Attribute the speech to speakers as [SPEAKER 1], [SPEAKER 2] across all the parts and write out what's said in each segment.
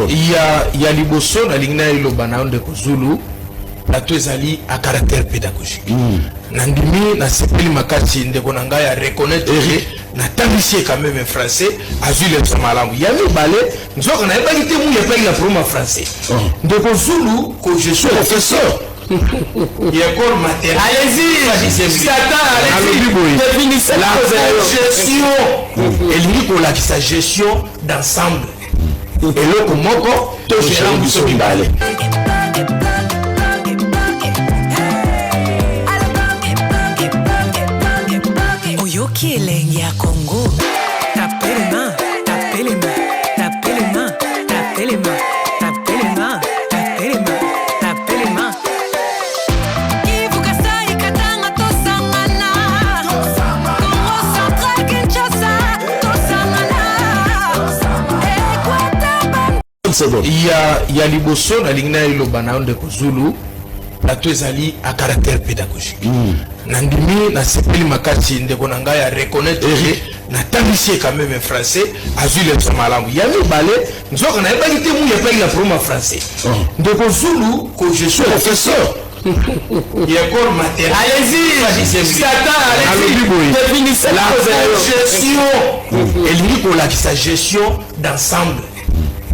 [SPEAKER 1] Il y a liboso na lingna iloba na onde kozulu plateau ezali à caractère pédagogique. Nandimi na sepeli makati ndeko na ngai ya reconnaître na tambisie quand même français azui le somalamu. Ya mi balé nzoka na ebaki te mu ya peli la promo français. Ndeko zulu que je suis professeur. École maternelle. Allez-y. Définissez la gestion. Et l'unique là qui sa gession d'ensemble. Et le komoko to gérant du sobibale.
[SPEAKER 2] Oyoki elengi ya Congo. Tapez les mains, tapez les mains, tapez les mains, tapez les mains, tapez les mains, tapez les mains, tapez les mains.
[SPEAKER 1] Il y a liboso na lingna iloba na onde kozulu plateau ezali à caractère pédagogique. Nandimi na sepeli makati ndeko na ngai ya reconnaître na tambisie quand même français azui le somalamu. Ya mi balé nzoka na ebaki te mu ya peli la promo français. Ndeko zulu que je suis professeur. École maternelle. Allez-y. Définissez la gestion. Et l'unique là qui sa gestion d'ensemble.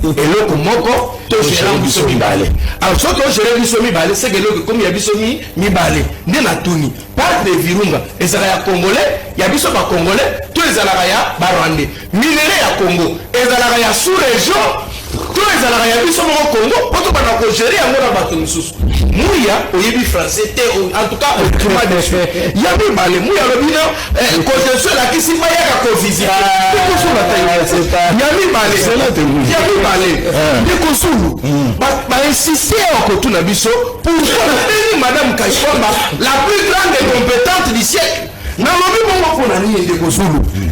[SPEAKER 1] Et le komoko to gérant du sobibale. Alors ce que gérant du sobibale c'est que le comme il y a biso mi balé ne na tuni par de virunga ezala ya congolais ya biso ba congolais to ezala ya ba rwandais minéré ya Congo ezala ya sous région to ezala ya biso mo Congo poto bana ko gérer yango na bato misusu muya oyebi français te en tout cas au climat de chou ya bi balé muya lo bino côté sur la kisi ba ya ko visiter ko sur la taille ya mi balé ya mi balé de kosulu ba insister au tout na biso pour madame Kayibamba la plus grande et compétente du siècle. Dans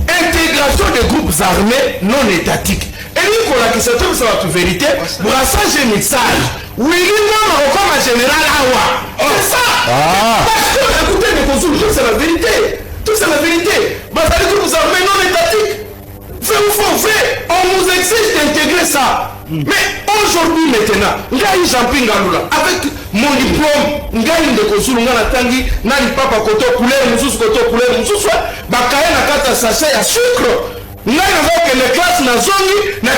[SPEAKER 1] intégration des groupes armés non étatiques. Et nous, qui se trouve sur la vérité, brassage et mixage. Oui, nous, comme un général Awa. C'est ça. Parce que, écoutez, c'est la vérité. Tout c'est la vérité. Brassage des groupes armés non étatiques. On nous exige d'intégrer ça. Mais aujourd'hui, maintenant, avec mon diplôme, papa koto couleur, bakaya na kata sachet ya sucre. Ngai na les classes na zongi, na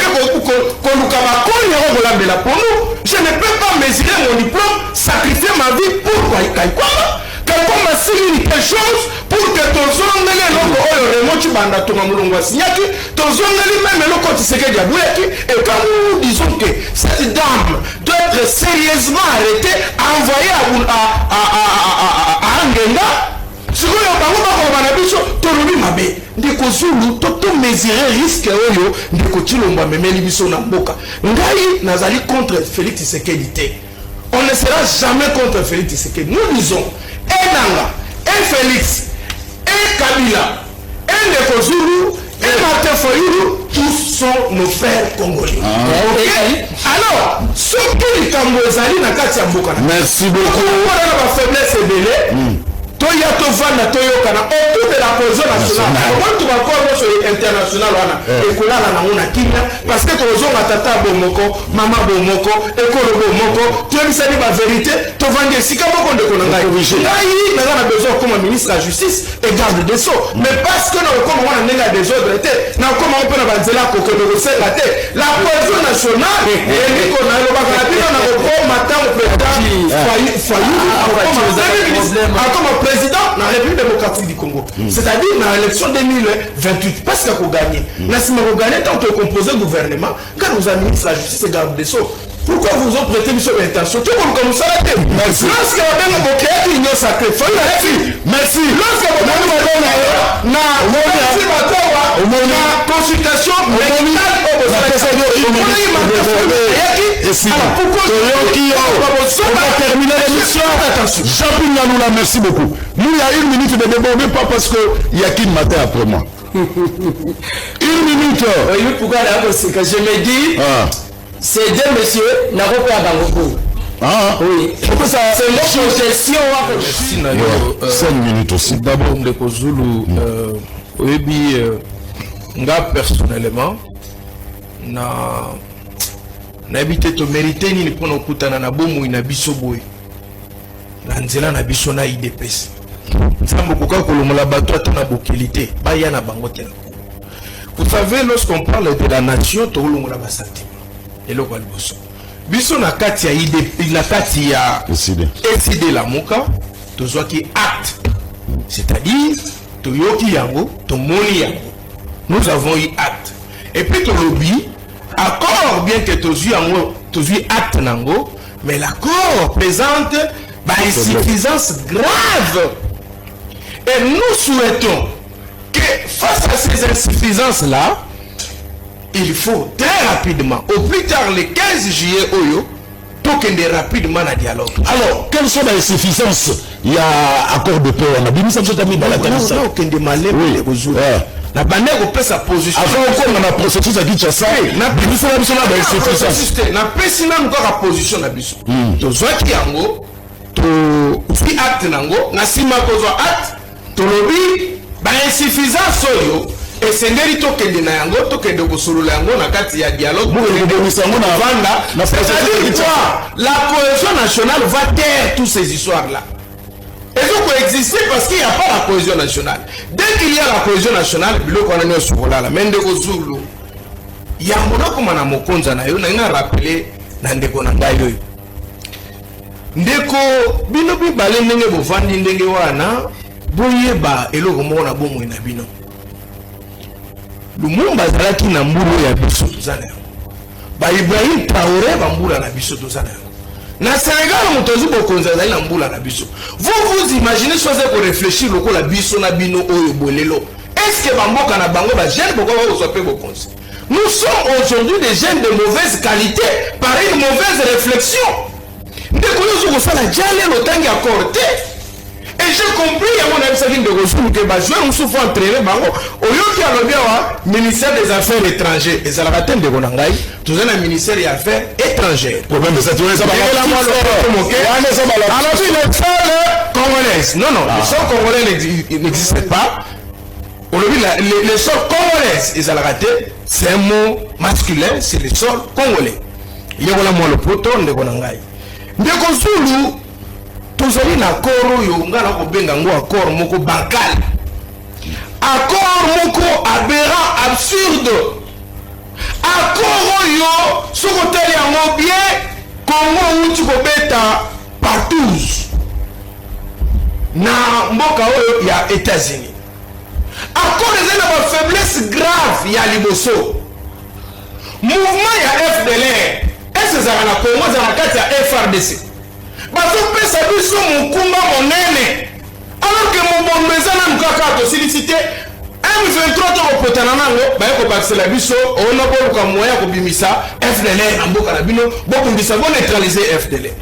[SPEAKER 1] koluka bakoni ya kolambela pour nous. Je ne peux pas mesurer mon diplôme, sacrifier ma vie pour Kayibamba. Comme si quelque chose pour que ton zone ne remonte banda tonga mulungu asinyaki ton zone même le côté c'est que diaboueki et quand nous disons que cette dame doit être sérieusement arrêtée envoyée à Angenga ce que nous avons bana biso tolobi mabe ndeko zulu toto mesurer risque oyo ndeko tilomba memeli biso na mboka ngai nazali contre Félix Tshisekedi te. On ne sera jamais contre Félix Tshisekedi. Nous disons Nanga, et Félix, et Kabila, et Ndeko Zulu, et Martin Fayulu, tous sont nos frères congolais. Okay? Alors, ceux qui sont Cambodge,
[SPEAKER 3] merci beaucoup.
[SPEAKER 1] La faiblesse est belée. Toya Tovana Toyokana, autour de la position nationale. Comment tu vas voir sur international et qu'on a la Kenya parce que tu as tata bomoko, maman bomoko, école bomoko, tu as dit la vérité, tu vas dire si comment on a besoin comme ministre de la justice et garde des sceaux. Mais parce que nous comme on a des ordres, nous comment on peut avoir la la position nationale et qu'on a le matin au président Fayou, président de la République démocratique du Congo. C'est-à-dire dans l'élection 2028, parce qu'on a gagné. Nous avons gagné tant qu'on composait le gouvernement, quand nous avons mis la justice et garde des sceaux. Pourquoi vous ont prêté mission d'intention? Tout le monde commence à la tête. Merci. Lorsque vous avez créé l'union sacrée, merci. Lorsque vous avez la consultation médicale, on va terminer l'émission.
[SPEAKER 3] Jean-Pierre, merci beaucoup. Nous, il y a une minute de débat, mais pas parce qu'il y a qui matin après moi. Une minute.
[SPEAKER 1] Pourquoi je me dis. C'est deux messieurs, n'a pas peur d'Angoko.
[SPEAKER 3] Ah
[SPEAKER 1] oui. C'est une question.
[SPEAKER 3] 5 minutes aussi.
[SPEAKER 1] D'abord, Ndeko Zulu, nga personnellement, N'habite to mérité ni pour okutana na bomu ina biso boy. Na nzela na biso na IDPS. Nzambo koka kolomola bato atona bokilité. Ba ya na bango te. Vous savez, lorsqu'on parle de la nation, to kolomola ba sentiment. Eloko liboso. Biso na kati ya IDP, na kati ya ECD la moka, to zoaki acte. C'est-à-dire, to yoki yango, to moni yango. Nous avons eu acte. Et puis to lobby, accord bien que to zui acte nango, mais l'accord présente insuffisance grave. Et nous souhaitons que face à ces insuffisances-là, il faut très rapidement, au plus tard le 15 juillet, toquer rapidement le dialogue.
[SPEAKER 3] Alors, quelles sont les insuffisances? Il y a accord de paix, on a bien mis ça dans la canisse.
[SPEAKER 1] La bannière au sa position.
[SPEAKER 3] Après, on a un processus à Kinshasa.
[SPEAKER 1] Na pesina encore la position na biso. To zwaki yango, to fi acte nango, na sima ko acte, to lobby ba insuffisance oyo. Et c'est ngeli to kende na yango, to kende ko solola yango na kati ya dialogue. C'est-à-dire quoi? La cohésion nationale va taire toutes ces histoires-là. Elles ont coexisté parce qu'il n'y a pas la cohésion nationale. Dès qu'il y a la cohésion nationale, il y a un monde comme un mokonza na yo, na nga rappelé na ndeko na ngai yo. Ndeko bino bi balé ndenge bovandi ndenge wana, boyeba eloko moko na bomo na bino. Lumumba zalaki na mbulu ya biso tozana. Ba Ibrahim Traoré ba mbula na biso tozana. Na Sénégal, motozu bokonza zali na mbula na biso. Vous imaginez soit que réfléchir loko la biso na bino oyo bolelo. Est-ce que bamboka na bango ba jeune boko ba osope bokonza? Nous sommes aujourd'hui des jeunes de mauvaise qualité par une mauvaise réflexion. Ndeko yozo ko sala jale lotangi accordé. Et j'ai compris à mon avis ça vient de Rosou que ba joueur on souffre entraîner bango. Oyoki alobi wa ministère des affaires étrangères et ça la battle de Gonangai. Tout un ministère des affaires étrangères.
[SPEAKER 3] Problème de cette journée ça va
[SPEAKER 1] alors le sol congolais. Non, le sol congolais n'existe pas. Le sol congolais, ils ont raté. C'est un mot masculin, c'est le sol congolais. Il y a le proton de Gonangai. De Konsulu, tous les accords, il y a un accord moko bancal. Accord moko aberrant, absurde. Accord yo, ce côté yango bien, Congo ou tu peux beta partout. Na mboka oyo ya États-Unis. Accord les na faiblesse grave ya liboso. Mouvement ya FDLR. Est-ce que ça na Congo za na kati ya FRDC? Bazo pesa biso mukumba monene. Alors que mon bon mezana mukaka to solliciter M23 to potana nango ba ko bakse la biso ona ko ka moya ko bimisa FDLR amboka na bino boko mbisa bo neutraliser FDLR.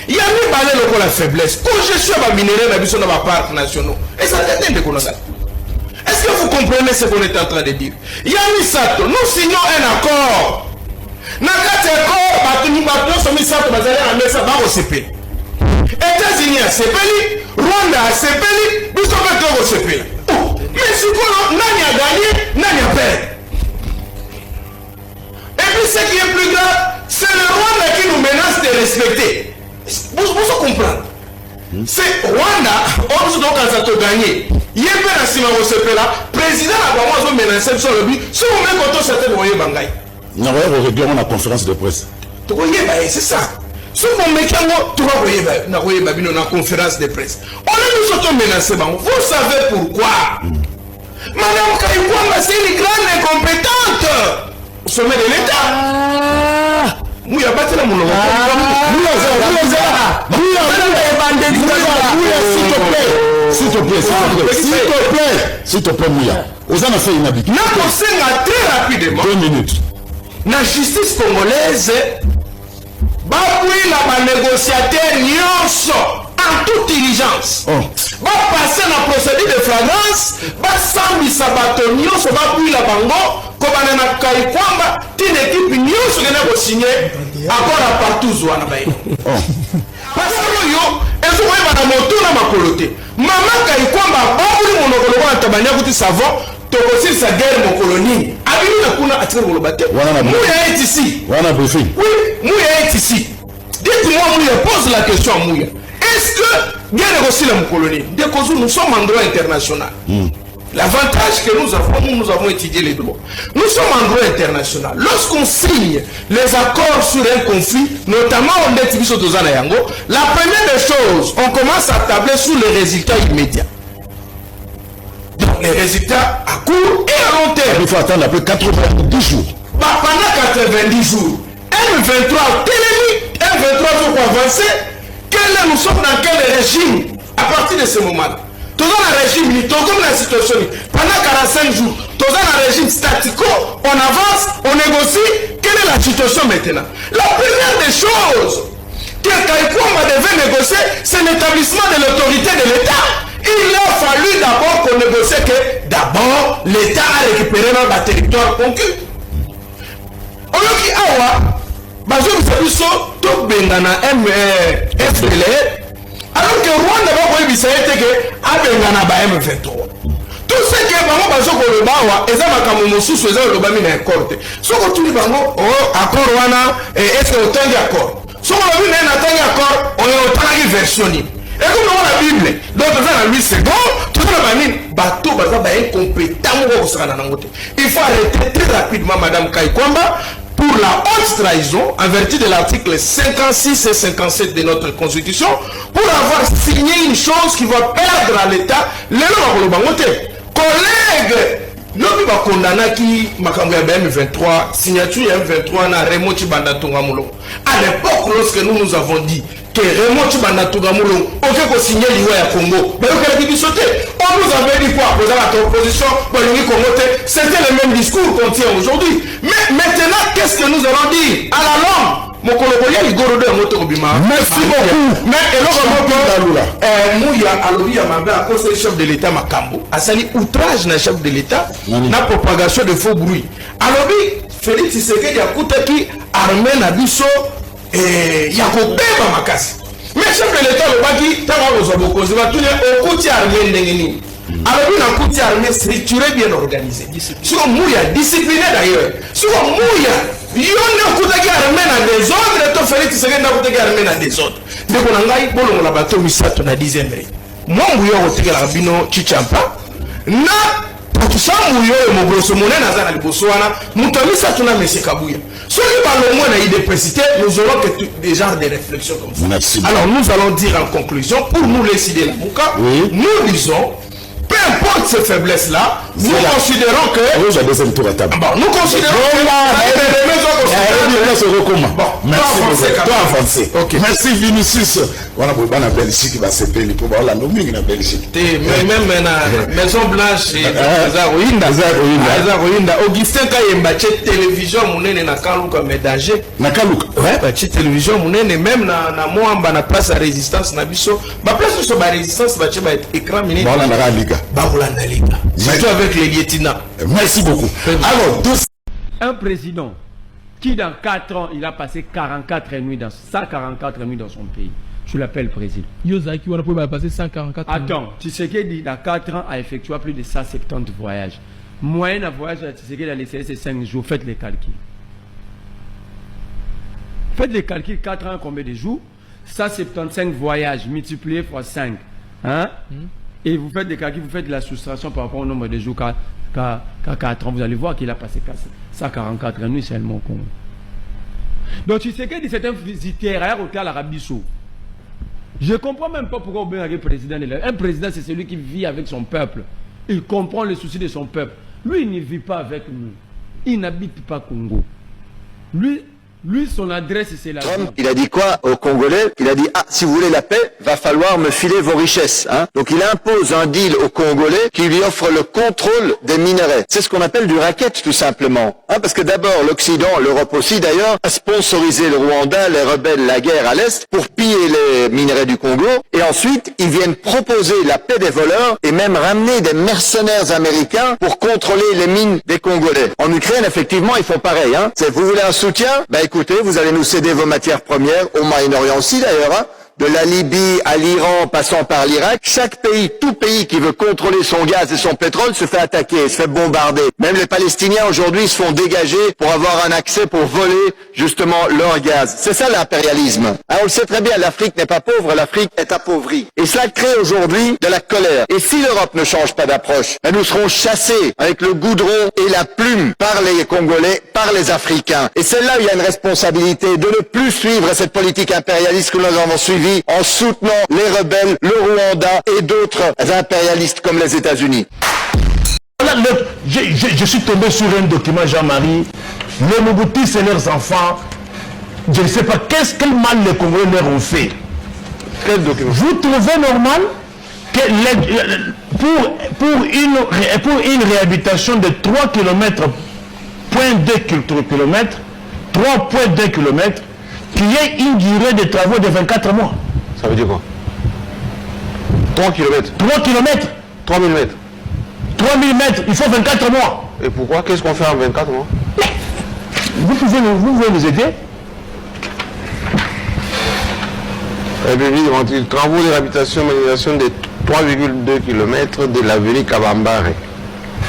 [SPEAKER 1] Il y a mis balé le la faiblesse. Quand je suis à minérer la biso dans ma parcs nationaux. Et ça dépend de quoi ça. Est-ce que vous comprenez ce qu'on est en train de dire? Il y a mis ça. Nous signons un accord. Nakate accord, batuni batons sont mis ça pour basaler en messa ba au CP. États-Unis a CPI, Rwanda a CPI, nous sommes au CPI. Mais si quoi, nani a gagné, nani a perdu. Et puis ce qui est plus grave, c'est le Rwanda qui nous menace de respecter. Vous comprenez? C'est Rwanda, on doit gagner. Il y a un sima au CPI là, président a vraiment menacé sur le but, si vous mettez contre cette voyez Bangaï.
[SPEAKER 3] Nous avons la conférence de presse.
[SPEAKER 1] C'est ça. Si vous mettez en conférence de presse, on est nous menacés. Vous savez pourquoi? Madame Kaïkwamba, c'est une grande incompétente au sommet de l'État. Mouya bâti la moulon.
[SPEAKER 3] S'il te plaît, Mouya. Aux en a fait une habitude.
[SPEAKER 1] Très rapidement.
[SPEAKER 3] 2 minutes.
[SPEAKER 1] La justice congolaise, la négociateur nyonso en toute diligence. Va passer la procédure de flagrance, va sambisa bato nyonso va la bango, comme on a Kaïkwamba, une équipe nyonso qui a signé accord à partout zouana baïno. Parce que yo, ils ont eu un moto na makoloté. Maman Kaïkwamba, ba mouli monokolo wa tabanya kuti savon, tokosi sa guerre mon colonie. abimi kuna atire bolobate Mouya est ici.
[SPEAKER 3] Voilà briefing.
[SPEAKER 1] Oui, Mouya est ici. Dites-moi Mouya, pose la question à Mouya. Est-ce que bien aussi la colonie, dès que nous sommes en droit international. L'avantage que nous avons étudié les droits. Nous sommes en droit international. Lorsqu'on signe les accords sur un conflit, notamment en Détibiso Tozana Yango, la première des choses, on commence à tabler sur les résultats immédiats. Donc les résultats à court et à long terme.
[SPEAKER 3] Il faut attendre après 90 jours.
[SPEAKER 1] Bah, pendant 90 jours, M23 Télémi, M23 faut avancer. Nous sommes dans quel régime à partir de ce moment-là? Tous dans le régime, comme la situation, pendant 45 jours, tous dans le régime statico, on avance, on négocie. Quelle est la situation maintenant? La première des choses que Kaikouamba devait négocier, c'est l'établissement de l'autorité de l'État. Il a fallu d'abord qu'on négocie que d'abord l'État a récupéré notre territoire conquis. On a dit, bazo bisabiso to bengana FDL alors que Rwanda va ko bisa eteke abengana ba M23 tout ce que bango bazo ko lobawa eza makambo mosusu eza lobami na accord soko tuli bango accord wana est-ce que otangi accord soko lobi na tangi accord on est otangi version ni et comme dans la Bible donc dans la 8 secondes tout ça ba nini bato baza ba incompétent ko sakana nangote il faut arrêter très rapidement madame Kaikouamba pour la haute trahison, en vertu de l'article 56 et 57 de notre Constitution, pour avoir signé une chose qui va perdre à l'État, les collègues, nous avons condamné qui M23, signature M23, na Raymond Tshibanda Tungamoulon. À l'époque, lorsque nous avons dit que Raymond Tshibanda Tungamoulon, aucun qu'on signe l'Ivoire à Congo, mais on a dit sauter. On nous avait dit quoi, pour la opposition, c'était le même discours qu'on tient aujourd'hui. Mais maintenant, qu'est-ce que nous allons dire à la langue? Merci beaucoup. Mais Mouya Alobi Yamabé à cause du chef de l'État Makambo a sali outrage na chef de l'État na propagation de faux bruits. Alobi Félix Tshisekedi a coutaki armée na biso et yakobeba makasi. Mais chef de l'État le baki tanga ozobokozi va tout au côté armée ndengeni. Alobi na côté armée structuré bien organisé. Sur Mouya discipliné d'ailleurs. Sur Mouya yone kutaki armée na des autres to Félix Tshisekedi na kutaki armée na des autres. Ndeko na ngai bolongo la bato misato na 10e ré. Mwambu yo kotekela bino chichampa na Sambu yo mogroso monena za na liboso wana muto misato na Monsieur Kabuya. Soki balongo na idépressité, nous aurons que des genres de réflexions comme ça.
[SPEAKER 3] Merci.
[SPEAKER 1] Alors nous allons dire en conclusion pour nous décider la Mouka, nous disons peu importe ces faiblesses-là, nous considérons que...
[SPEAKER 3] Nous considérons que...
[SPEAKER 1] Merci.
[SPEAKER 3] Merci Vinicius. On a beaucoup de Belgique qui va se payer pour voir la nommée de Belgique.
[SPEAKER 1] Même la Maison Blanche, Augustin Kayemba, télévision, mon nez n'a qu'à Luka Médanger.
[SPEAKER 3] N'a qu'à Luka.
[SPEAKER 1] Ouais, télévision, mon nez, même na Moamba, na place à résistance, na biso. Ma place sur la résistance, va être écran miné. Surtout avec les lieutenants.
[SPEAKER 3] Merci beaucoup. Alors,
[SPEAKER 4] un président qui dans 4 ans, il a passé 44 nuits dans 144 nuits dans son pays. Je l'appelle président.
[SPEAKER 5] Yozaki, on a pu passer 144 nuits.
[SPEAKER 4] Attends, Tshisekedi dans 4 ans a effectué plus de 170 voyages. Moyenne à voyage à Tshisekedi a laissé ces 5 jours. Faites les calculs. Faites les calculs, 4 ans, combien de jours? 175 voyages multipliés par 5. Hein? Et vous faites des calculs, vous faites de la soustraction par rapport au nombre de jours qu'à 4 ans. Vous allez voir qu'il a passé 144 nuits seulement au Congo. Donc tu sais que c'est un visitaire à l'Arabie Saoudite. Je ne comprends même pas pourquoi on est président. Un président, c'est celui qui vit avec son peuple. Il comprend les soucis de son peuple. Lui, il ne vit pas avec nous. Il n'habite pas Congo. Lui, son adresse, c'est la...
[SPEAKER 6] Trump, il a dit quoi aux Congolais? Il a dit, si vous voulez la paix, va falloir me filer vos richesses. Hein? Donc il impose un deal aux Congolais qui lui offre le contrôle des minerais. C'est ce qu'on appelle du racket, tout simplement. Hein? Parce que d'abord, l'Occident, l'Europe aussi d'ailleurs, a sponsorisé le Rwanda, les rebelles, la guerre à l'Est, pour piller les minerais du Congo. Et ensuite, ils viennent proposer la paix des voleurs et même ramener des mercenaires américains pour contrôler les mines des Congolais. En Ukraine, effectivement, ils font pareil. Hein? Vous voulez un soutien? Écoutez, vous allez nous céder vos matières premières, au Moyen-Orient aussi d'ailleurs, hein, de la Libye à l'Iran, passant par l'Irak, chaque pays, tout pays qui veut contrôler son gaz et son pétrole se fait attaquer, se fait bombarder. Même les Palestiniens aujourd'hui se font dégager pour avoir un accès pour voler justement leur gaz. C'est ça l'impérialisme. Hein, on le sait très bien, l'Afrique n'est pas pauvre, l'Afrique est appauvrie. Et cela crée aujourd'hui de la colère. Et si l'Europe ne change pas d'approche, nous serons chassés avec le goudron et la plume par les Congolais, par les Africains. Et c'est là où il y a une responsabilité de ne plus suivre cette politique impérialiste que nous avons suivie en soutenant les rebelles, le Rwanda et d'autres impérialistes comme les États-Unis.
[SPEAKER 7] Voilà, je suis tombé sur un document, Jean-Marie. Les Mobutus et leurs enfants, je ne sais pas quel mal les Congolais leur ont fait.
[SPEAKER 6] Quel document?
[SPEAKER 7] Vous trouvez normal que pour une réhabilitation de 3 km, 0.2 km, 3.2 km, qu'il y ait une durée de travaux de 24 mois?
[SPEAKER 6] Ça veut dire quoi? 3 km?
[SPEAKER 7] 3 km
[SPEAKER 6] 3000 mètres.
[SPEAKER 7] 3000 mètres, il faut 24 mois.
[SPEAKER 6] Et pourquoi? Qu'est-ce qu'on fait en 24 mois?
[SPEAKER 7] Vous pouvez nous aider?
[SPEAKER 6] Travaux de réhabilitation et modernisation de 3,2 km de l'avenue Kabambare.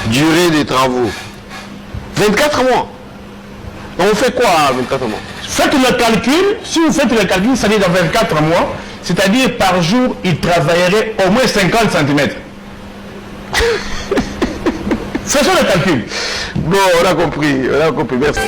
[SPEAKER 6] Durée des travaux. 24 mois. On fait quoi à 24 mois?
[SPEAKER 7] Faites le calcul, si vous faites le calcul, ça dit dans 24 mois, c'est-à-dire par jour, il travaillerait au moins 50 cm. Faisons le calcul.
[SPEAKER 6] Bon, on a compris, merci.